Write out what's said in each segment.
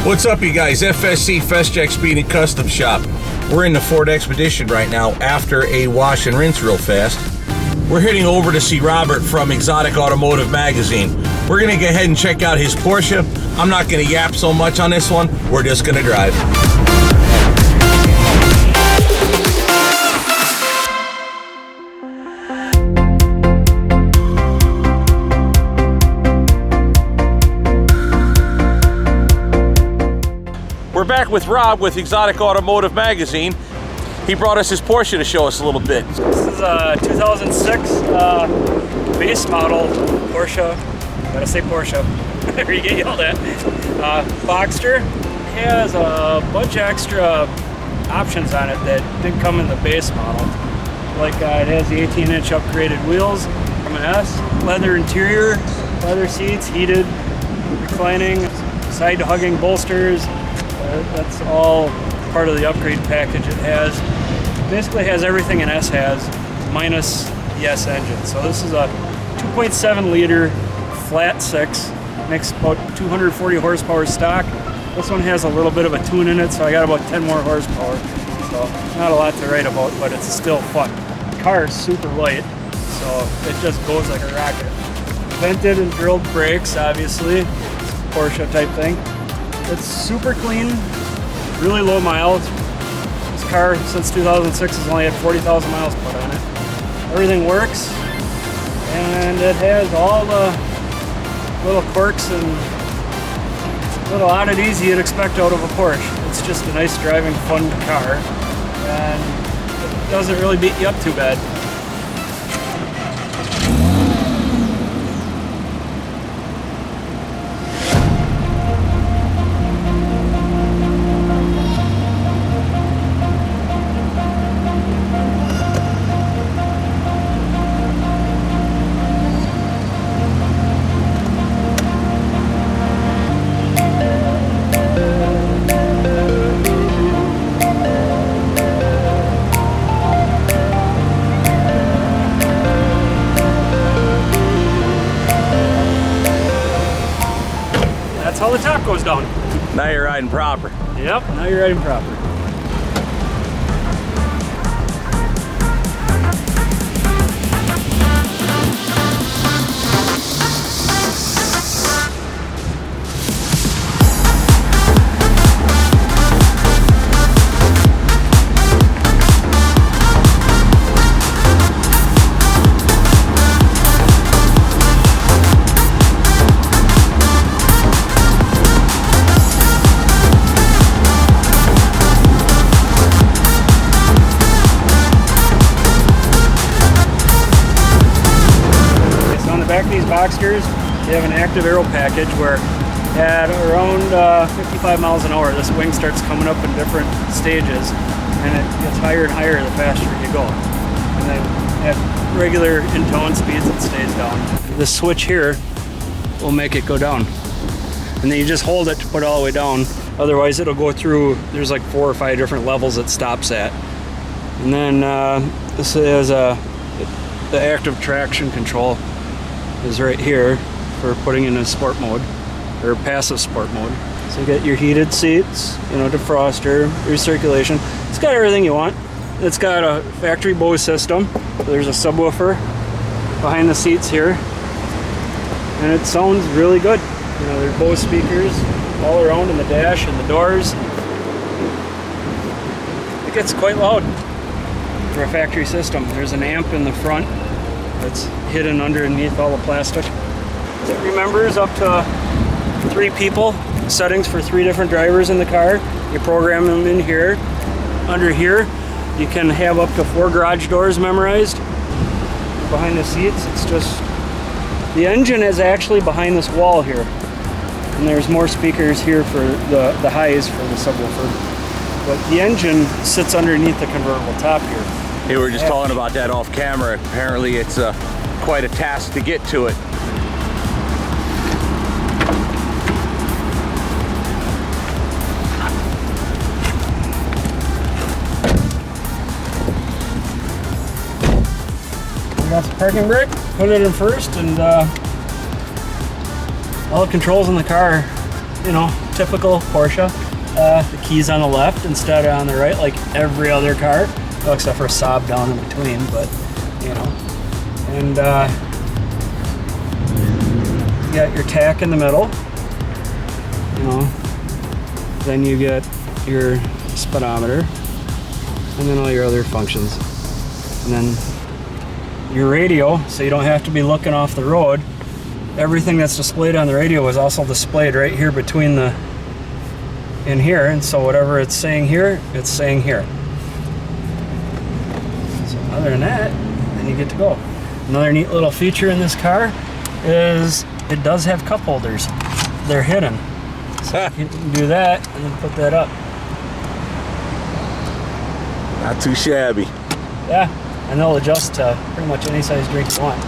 What's up, you guys? FSC, Fest Jack Speed and Custom Shop. We're in the Ford Expedition right now after a wash and rinse real fast. We're heading over to see Robert from Exotic Automotive Magazine. We're going to go ahead and check out his Porsche. I'm not going to yap so much on this one. We're just going to drive. We're back with Rob with Exotic Automotive Magazine. He brought us his Porsche to show us a little bit. This is a 2006 base model Porsche. Gotta say Porsche, or you get yelled at. Boxster. Has a bunch of extra options on it that didn't come in the base model. Like it has the 18-inch upgraded wheels from an S, leather interior, leather seats, heated, reclining, side hugging bolsters. That's all part of the upgrade package it has. Basically has everything an S has, minus the S engine. So this is a 2.7 liter flat six, makes about 240 horsepower stock. This one has a little bit of a tune in it, so I got about 10 more horsepower. So not a lot to write about, but it's still fun. The car is super light, so it just goes like a rocket. Vented and drilled brakes, obviously, Porsche type thing. It's super clean, really low miles. This car, since 2006, has only had 40,000 miles put on it. Everything works, and it has all the little quirks and little oddities you'd expect out of a Porsche. It's just a nice driving, fun car, and it doesn't really beat you up too bad. That's how the top goes down. Now you're riding proper. Yep, now you're riding proper. Back of these Boxsters, they have an active aero package where at around 55 miles an hour, this wing starts coming up in different stages, and it gets higher and higher the faster you go. And then at regular in-tone speeds, it stays down. This switch here will make it go down. And then you just hold it to put it all the way down. Otherwise, it'll go through, there's like 4 or 5 different levels it stops at. And then this is the active traction control is right here for putting in a sport mode or passive sport mode. So you get your heated seats, defroster, recirculation. It's got everything you want. It's got a factory Bose system. There's a subwoofer behind the seats here, and it sounds really good. There's Bose speakers all around in the dash and the doors. It gets quite loud for a factory system. There's an amp in the front that's hidden underneath all the plastic. It remembers up to 3 people, settings for 3 different drivers in the car. You program them in here. Under here, you can have up to 4 garage doors memorized. Behind the seats, it's just, the engine is actually behind this wall here. And there's more speakers here for the highs for the subwoofer. But the engine sits underneath the convertible top here. Hey, we were just talking about that off camera. Apparently it's quite a task to get to it. Got the parking brake, put it in first, and all the controls in the car, typical Porsche. The keys on the left instead of on the right, like every other car. Well, except for a Saab down in between, but you know. And you got your tach in the middle. You know. Then you get your speedometer, and then all your other functions. And then your radio, so you don't have to be looking off the road. Everything that's displayed on the radio is also displayed right here between the in here, and so whatever it's saying here, it's saying here. So other than that, then you get to go. Another neat little feature in this car is it does have cup holders. They're hidden. So you can do that and then put that up. Not too shabby. Yeah, and they'll adjust to pretty much any size drink you want.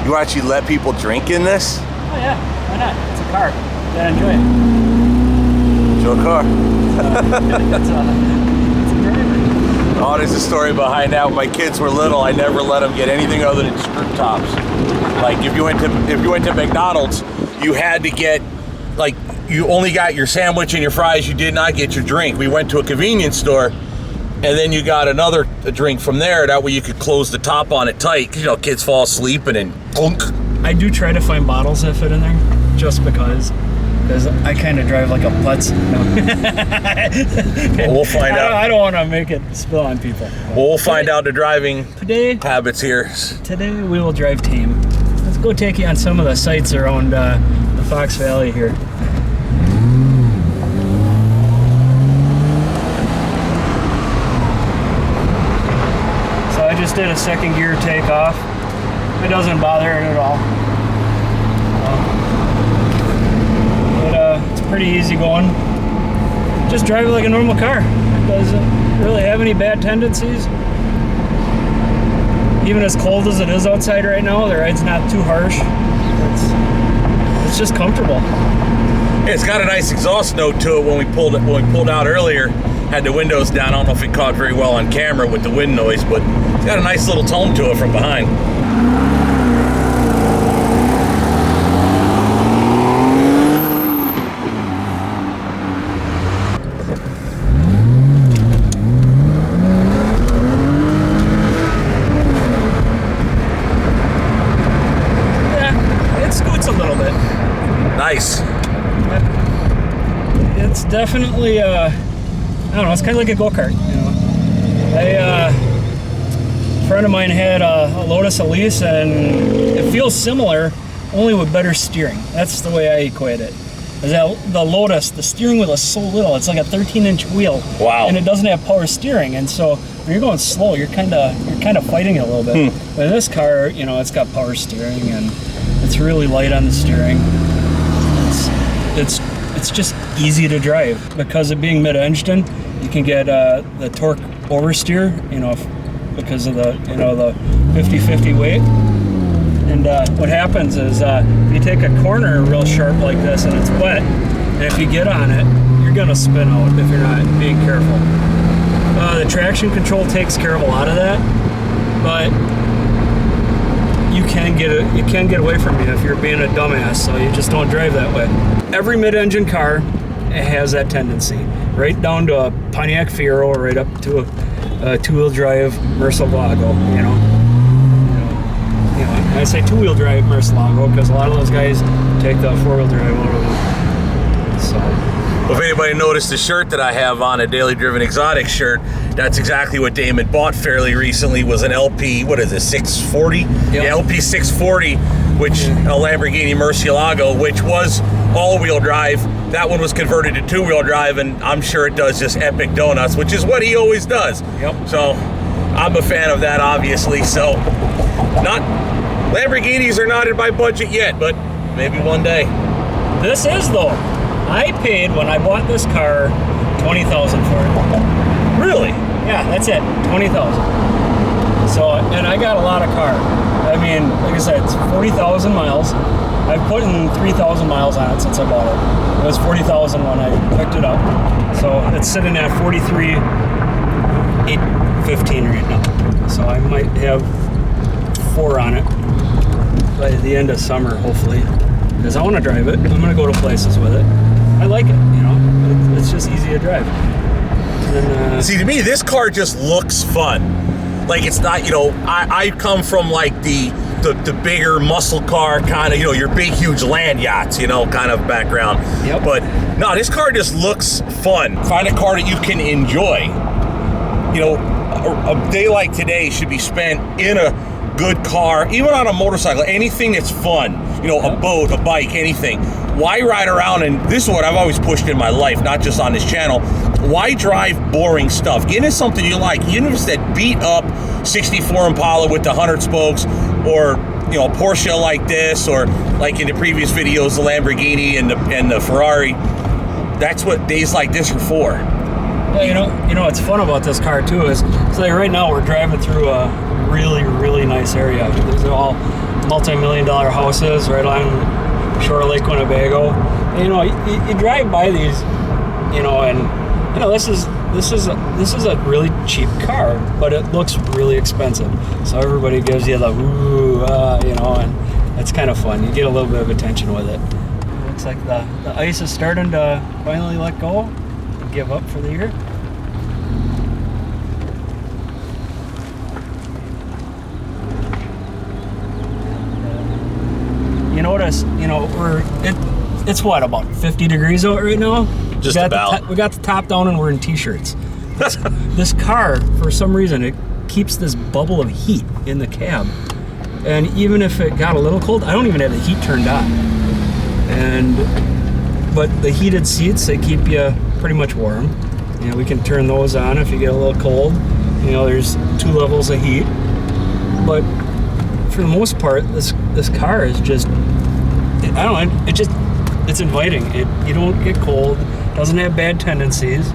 You actually let people drink in this? Oh yeah, why not? It's a car. You gotta enjoy it. It's your car. It's a driver. Oh, there's a story behind that. When my kids were little, I never let them get anything other than skirt tops. Like if you went to McDonald's, you had to get, like, you only got your sandwich and your fries. You did not get your drink. We went to a convenience store, and then you got another drink from there. That way you could close the top on it tight. 'Cause, you know, kids fall asleep and then clunk. I do try to find bottles that fit in there, just because I kind of drive like a putz. No. Well, we'll find out. I don't want to make it spill on people. Well, we'll find out the driving Today habits here. we will drive tame. Let's go take you on some of the sights around the Fox Valley here. So I just did a second gear takeoff. It doesn't bother it at all. It's pretty easy going. Just drive it like a normal car. It doesn't really have any bad tendencies. Even as cold as it is outside right now, the ride's not too harsh. It's just comfortable. It's got a nice exhaust note to it when we pulled out earlier. Had the windows down. I don't know if it caught very well on camera with the wind noise, but it's got a nice little tone to it from behind. Nice. It's definitely, I don't know, it's kind of like a go-kart, you know. A friend of mine had a Lotus Elise, and it feels similar, only with better steering. That's the way I equate it. Is that the Lotus, the steering wheel is so little, it's like a 13-inch wheel. Wow. And it doesn't have power steering, and so when you're going slow, you're kind of fighting it a little bit. But in this car, you know, it's got power steering, and it's really light on the steering. It's just easy to drive because of being mid-engine. You can get the torque oversteer, you know, because of the 50-50 weight. And what happens is if you take a corner real sharp like this and it's wet, and if you get on it, you're gonna spin out if you're not being careful. The traction control takes care of a lot of that, but you can get away from you if you're being a dumbass, so you just don't drive that way. Every mid-engine car has that tendency, right down to a Pontiac Fiero, right up to a two-wheel drive Murcielago, you know. I say two-wheel drive Murcielago because a lot of those guys take the four-wheel drive over them. So, if anybody noticed the shirt that I have on, a Daily Driven Exotic shirt, that's exactly what Damon bought fairly recently. Was an LP, what is it, 640? Yep. Yeah, LP 640, which a Lamborghini Murcielago, which was all-wheel drive. That one was converted to two-wheel drive, and I'm sure it does just epic donuts, which is what he always does. Yep. So I'm a fan of that, obviously. So Lamborghinis are not in my budget yet, but maybe one day. This is, though. I paid, when I bought this car, $20,000 for it. Really? Yeah, that's it, $20,000. So, and I got a lot of car. I mean, like I said, it's 40,000 miles. I've put in 3,000 miles on it since I bought it. It was 40,000 when I picked it up. So it's sitting at 43,815 right now. So I might have 4 on it by the end of summer, hopefully. because I want to drive it. I'm going to go to places with it. I like it, you know. It's just easy to drive. And, see, to me, this car just looks fun. Like, it's not, you know, I come from like the bigger muscle car kind of, you know, your big huge land yachts, you know, kind of background. Yep. But no, this car just looks fun. Find a car that you can enjoy. You know, a day like today should be spent in a good car, even on a motorcycle, anything that's fun, you know, a boat, a bike, anything. Why ride around, and this is what I've always pushed in my life, not just on this channel, why drive boring stuff? Get into something you like, even if it's that beat up 64 Impala with the 100 spokes, or, you know, a Porsche like this, or like in the previous videos, the Lamborghini and the Ferrari. That's what days like this are for. Yeah, you know what's fun about this car too is, so like right now we're driving through a really nice area. These are all multi-million-dollar houses right along Shore Lake, Winnebago. And, you know, you drive by these, you know, and you know this is a really cheap car, but it looks really expensive. So everybody gives you the ooh, you know, and it's kind of fun. You get a little bit of attention with it. Looks like the ice is starting to finally let go and give up for the year. You notice, you know, it's what, about 50 degrees out right now? Just about. We got the top down and we're in t-shirts. This car, for some reason, it keeps this bubble of heat in the cab. And even if it got a little cold, I don't even have the heat turned on. But the heated seats, they keep you pretty much warm. You know, we can turn those on if you get a little cold. You know, there's 2 levels of heat. But for the most part, this car is just, I don't know, it's inviting. You don't get cold, doesn't have bad tendencies.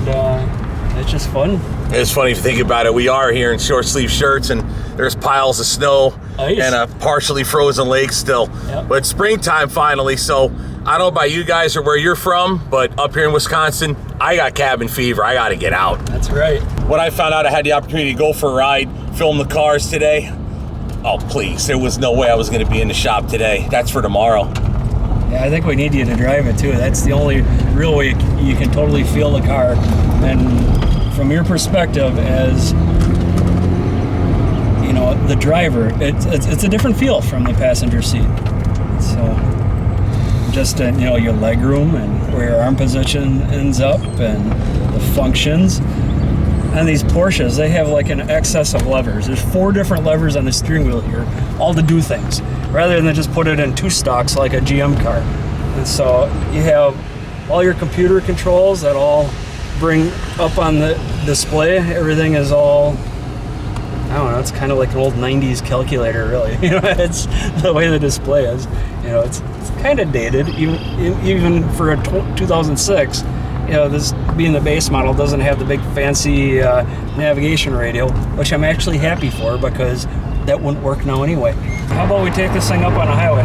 And it's just fun. It's funny if you think about it. We are here in short sleeve shirts, and there's piles of snow, ice, and a partially frozen lake still. Yep. But it's springtime finally, so I don't know about you guys or where you're from, but up here in Wisconsin, I got cabin fever. I got to get out. That's right. When I found out I had the opportunity to go for a ride, film the cars today, oh please, there was no way I was going to be in the shop today. That's for tomorrow. Yeah, I think we need you to drive it too. That's the only real way you can totally feel the car. And from your perspective as, you know, the driver, it's a different feel from the passenger seat. So just, you know, your leg room and where your arm position ends up and the functions. And these Porsches, they have like an excess of levers. There's 4 different levers on the steering wheel here, all to do things, rather than just put it in 2 stalks like a GM car. And so you have all your computer controls that all bring up on the display. Everything is all, I don't know, it's kind of like an old 90s calculator, really. You know, it's the way the display is. You know, it's kind of dated, even for a 2006. You know, this being the base model doesn't have the big fancy navigation radio, which I'm actually happy for because that wouldn't work now anyway. How about we take this thing up on a highway?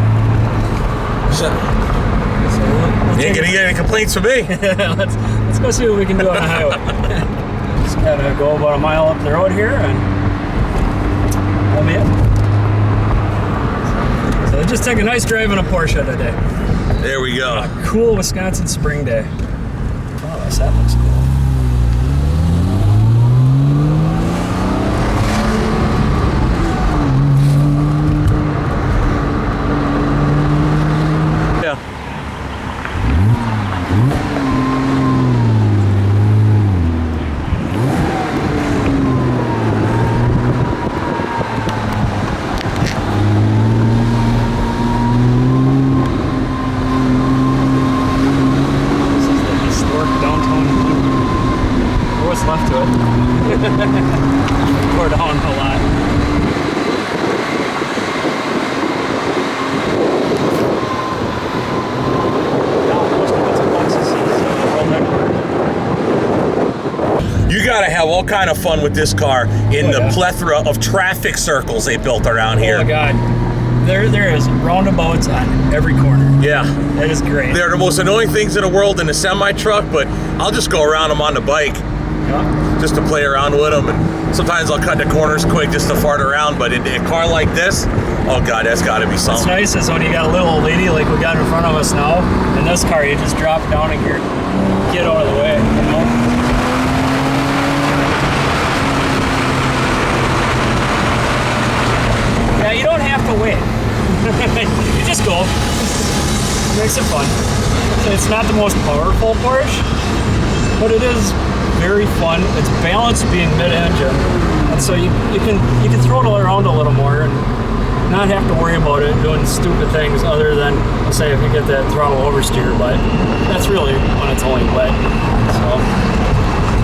You ain't gonna get any complaints from me. let's go see what we can do on the highway. Just gotta go about a mile up the road here and that'll be it. So just take a nice drive in a Porsche today. There we go. A cool Wisconsin spring day. Oh, that looks cool. Left to it. Pour down a lot. You gotta have all kind of fun with this car in the plethora of traffic circles they built around here. Oh my God. There is roundabouts on every corner. Yeah. That is great. They're the most annoying things in the world in a semi-truck, but I'll just go around them on the bike. Yeah. just to play around with them. And sometimes I'll cut the corners quick just to fart around. But in a car like this, oh God, that's got to be something. What's nice is when you got a little old lady like we got in front of us now, in this car, you just drop down and get out of the way, you know? Yeah, you don't have to wait. You just go. Makes it fun. It's not the most powerful Porsche, but it is very fun. It's balanced being mid-engine, and so you can throw it around a little more and not have to worry about it doing stupid things other than, say, if you get that throttle oversteer, but that's really when it's only wet. So,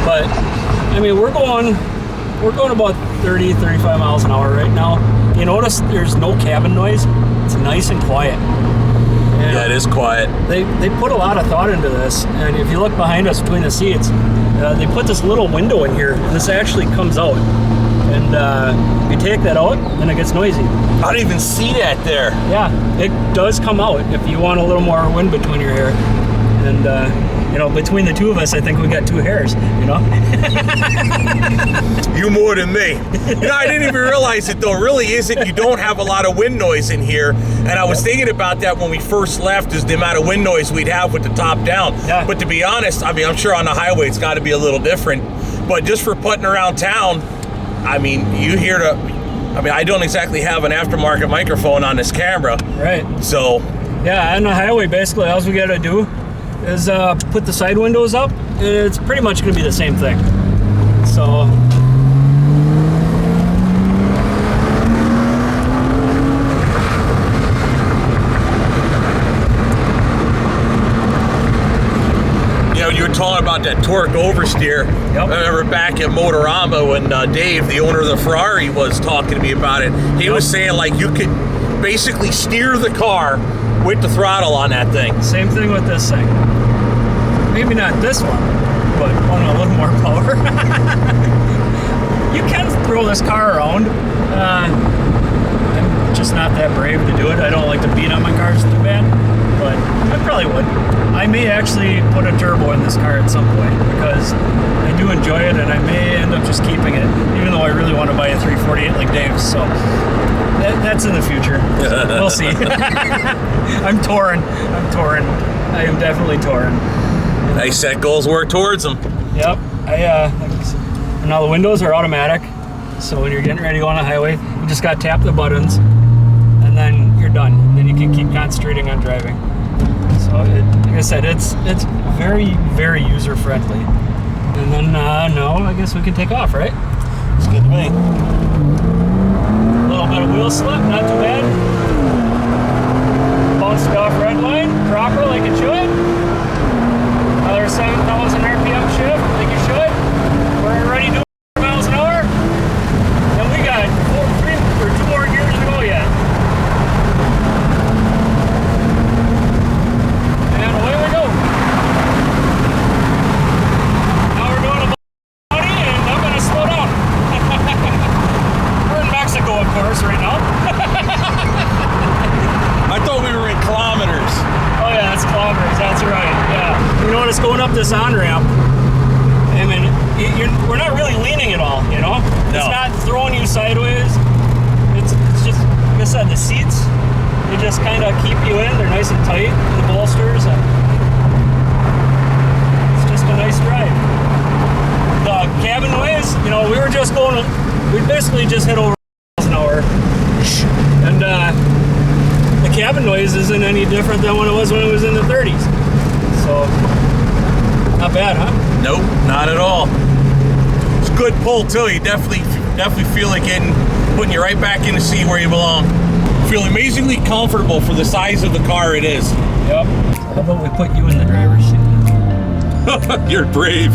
but I mean, we're going about 30, 35 miles an hour right now. You notice there's no cabin noise. It's nice and quiet. And yeah, it is quiet. They put a lot of thought into this, and if you look behind us between the seats, they put this little window in here, and this actually comes out. And you take that out, and it gets noisy. I don't even see that there. Yeah, it does come out if you want a little more wind between your hair. And you know, between the two of us, I think we got 2 hairs, you know? You more than me. You know, I didn't even realize it, though. Really isn't. You don't have a lot of wind noise in here. And I was thinking about that when we first left, is the amount of wind noise we'd have with the top down. Yeah. But to be honest, I mean, I'm sure on the highway it's got to be a little different. But just for putting around town, I mean, you hear the... I mean, I don't exactly have an aftermarket microphone on this camera. Right. So... Yeah, on the highway, basically, all we got to do is put the side windows up, and it's pretty much going to be the same thing. So, you know, you were talking about that torque oversteer. Yep. I remember back at Motorama when Dave, the owner of the Ferrari, was talking to me about it. He was saying, like, you could basically steer the car with the throttle on that thing. same thing with this thing. Maybe not this one, but one with a little more power. You can throw this car around. I'm just not that brave to do it. I don't like to beat on my cars too bad, but I probably would. I may actually put a turbo in this car at some point because I do enjoy it, and I may end up just keeping it, even though I really want to buy a 348 like Dave. So that's in the future. We'll see. I'm torn. I am definitely torn. Nice set goals, work towards them. Yep. Now the windows are automatic, so when you're getting ready to go on the highway, you just got to tap the buttons, and then you're done. And then you can keep concentrating on driving. So, like I said, it's very, very user friendly. And then now I guess we can take off, right? It's good to me. A little bit of wheel slip, not too bad. Bounced off red line, proper like it should. Another 7,000 RPM shift, like you should. We're already doing miles an hour. And we got 2 more gears to go yet. And away we go. Now we're doing a 20, and I'm going to slow down. We're in Mexico, of course, right now. I thought we were in kilometers. Oh yeah, that's kilometers, that's right, yeah. You notice going up this on-ramp, I mean, we're not really leaning at all, you know? No. It's not throwing you sideways. It's just, like I said, the seats, they just kind of keep you in. They're nice and tight, the bolsters, and it's just a nice drive. The cabin noise, you know, we basically just hit over miles an hour, and the cabin noise isn't any different than when it was in the 30s. So, not bad, huh? Nope, not at all. It's a good pull too. You definitely feel like putting you right back in the seat where you belong. Feel amazingly comfortable for the size of the car it is. Yep. How about we put you in the driver's seat? You're brave.